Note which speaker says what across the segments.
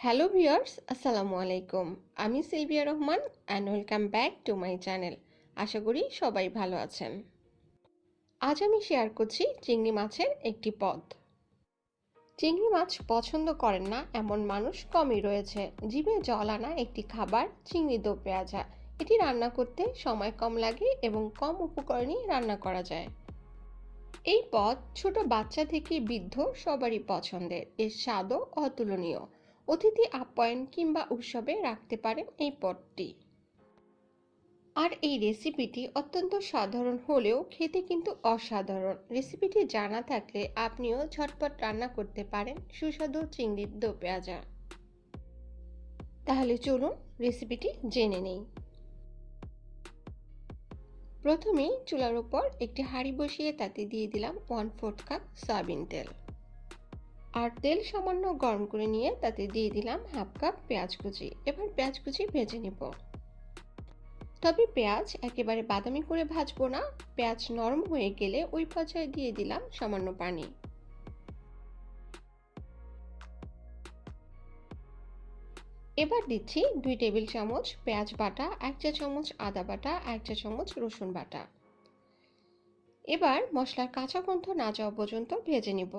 Speaker 1: Hello viewers, আসসালামু আলাইকুম। আমি Silvia Rahman and welcome back to my channel. আশা করি সবাই ভালো আছেন। আজ আমি শেয়ার করছি চিংড়ি মাছের একটি পদ। চিংড়ি মাছ পছন্দ করেন না এমন মানুষ কমই রয়েছে। জিভে জল আনা একটি খাবার চিংড়ি দো পেঁয়াজা। এটি রান্না করতে সময় কম লাগে এবং কম উপকরণেই রান্না করা যায়। এই পদ ছোট বাচ্চা থেকে বৃদ্ধ সবারই পছন্দের। এর স্বাদও অতুলনীয়। অতিথি আপ্যায়ন কিংবা উৎসবে রাখতে পারেন এই পদটি। আর এই রেসিপিটি অত্যন্ত সাধারণ হলেও খেতে কিন্তু অসাধারণ। রেসিপিটি জানা থাকলে আপনিও ঝটপট রান্না করতে পারেন সুস্বাদু চিংড়ির দো পেঁয়াজা। তাহলে চলুন রেসিপিটি জেনে নেই। প্রথমেই চুলার উপর একটি হাঁড়ি বসিয়ে তাতে দিয়ে দিলাম 1/4 কাপ সয়াবিন তেল। আর তেল সামান্য গরম করে নিয়ে তাতে দিয়ে দিলাম 1/2 কাপ পেঁয়াজ কুচি। এবার পেঁয়াজ কুচি ভেজে নিব। তবে পেঁয়াজ একেবারে বাদামি করে ভাজবো না। পেঁয়াজ নরম হয়ে গেলে ওই পর্যায়ে দিয়ে দিলাম সামান্য পানি। এবার দিচ্ছি 2 টেবিল চামচ পেঁয়াজ বাটা, 1 চা চামচ আদা বাটা, 1 চা চামচ রসুন বাটা। এবার মশলার কাঁচা গন্ধ না যাওয়া পর্যন্ত ভেজে নিব।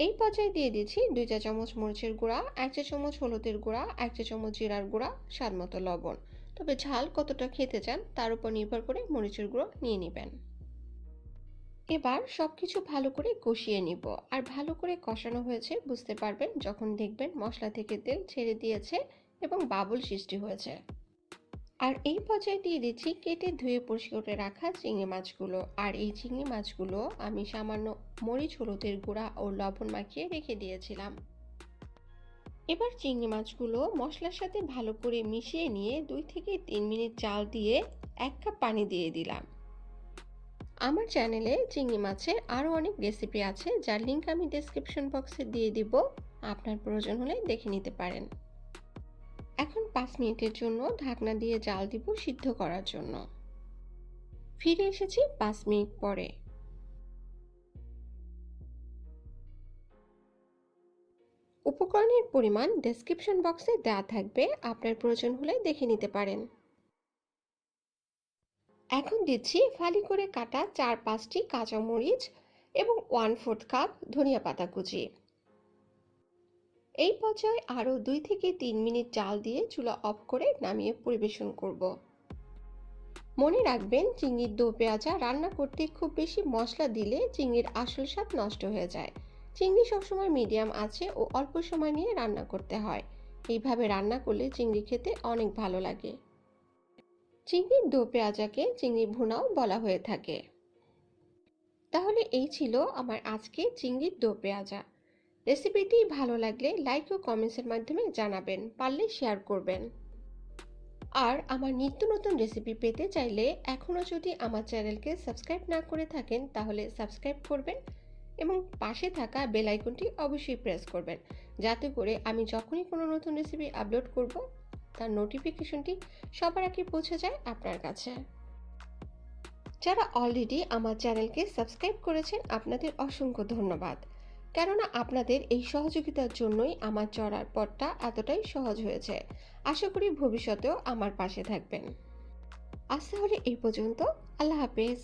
Speaker 1: এই পর্যায়ে দিয়ে দিচ্ছি 2 চা চামচ মরিচের গুঁড়া, 1 চা চামচ হলুদের গুঁড়া, 1 চা চামচ জিরার গুঁড়া, স্বাদ মতো লবণ। তবে ঝাল কতটা খেতে চান তার উপর নির্ভর করে মরিচের গুঁড়ো নিয়ে নেবেন। এবার সবকিছু ভালো করে কষিয়ে নিব। আর ভালো করে কষানো হয়েছে বুঝতে পারবেন যখন দেখবেন মশলা থেকে তেল ছেড়ে দিয়েছে এবং বাবুল সৃষ্টি হয়েছে। আর এই পর্যায়ে দিয়ে দিচ্ছি কেটে ধুয়ে পরিষ্কার করে রাখা চিংড়ি মাছগুলো। আর এই চিংড়ি মাছগুলো আমি সামান্য মরিচ হলুদের গুঁড়া ও লবণ মাখিয়ে রেখে দিয়েছিলাম। এবার চিংড়ি মাছগুলো মশলার সাথে ভালো করে মিশিয়ে নিয়ে 2 থেকে 3 মিনিট জাল দিয়ে 1 কাপ পানি দিয়ে দিলাম। আমার চ্যানেলে চিংড়ি মাছের আরও অনেক রেসিপি আছে, যার লিঙ্ক আমি ডেসক্রিপশন বক্সে দিয়ে দিব। আপনার প্রয়োজন হলে দেখে নিতে পারেন। এখন 5 মিনিটের জন্য ঢাকনা দিয়ে জাল দিব সিদ্ধ করার জন্য। ফিরে এসেছি 5 মিনিট পরে। উপকরণের পরিমাণ ডেসক্রিপশন বক্সে দেওয়া থাকবে, আপনার প্রয়োজন হলে দেখে নিতে পারেন। এখন দিচ্ছি ফালি করে কাটা 4-5টি কাঁচামরিচ এবং 1/4 কাপ ধনিয়া পাতা কুচি। এই পর্যায়ে আরও 2 থেকে 3 মিনিট জাল দিয়ে চুলা অফ করে নামিয়ে পরিবেশন করব। মনে রাখবেন, চিংড়ির দো পেঁয়াজা রান্না করতে খুব বেশি মশলা দিলে চিংড়ির আসল স্বাদ নষ্ট হয়ে যায়। চিংড়ি সবসময় মিডিয়াম আছে ও অল্প সময় নিয়ে রান্না করতে হয়। এইভাবে রান্না করলে চিংড়ি খেতে অনেক ভালো লাগে। চিংড়ির দো পেঁয়াজাকে চিংড়ি ভুনাও বলা হয়ে থাকে। তাহলে এই ছিল আমার আজকে চিংড়ির দো পেঁয়াজা। রেসিপিটি ভালো লাগলে লাইক ও কমেন্টসের মাধ্যমে জানাবেন, পারলে শেয়ার করবেন। আর আমার নিত্য নতুন রেসিপি পেতে চাইলে এখনও যদি আমার চ্যানেলকে সাবস্ক্রাইব না করে থাকেন তাহলে সাবস্ক্রাইব করবেন এবং পাশে থাকা বেল আইকনটি অবশ্যই প্রেস করবেন, যাতে করে আমি যখনই কোনো নতুন রেসিপি আপলোড করব তার নোটিফিকেশনটি সবার আগে পৌঁছে যায় আপনার কাছে। যারা অলরেডি আমার চ্যানেলকে সাবস্ক্রাইব করেছেন আপনাদের অসংখ্য ধন্যবাদ, কেননা আপনাদের এই সহযোগিতার জন্যই আমার চলার পথটা এতটাই সহজ হয়েছে। আশা করি ভবিষ্যতেও আমার পাশে থাকবেন। আজ তাহলে এই পর্যন্ত। আল্লাহ হাফেজ।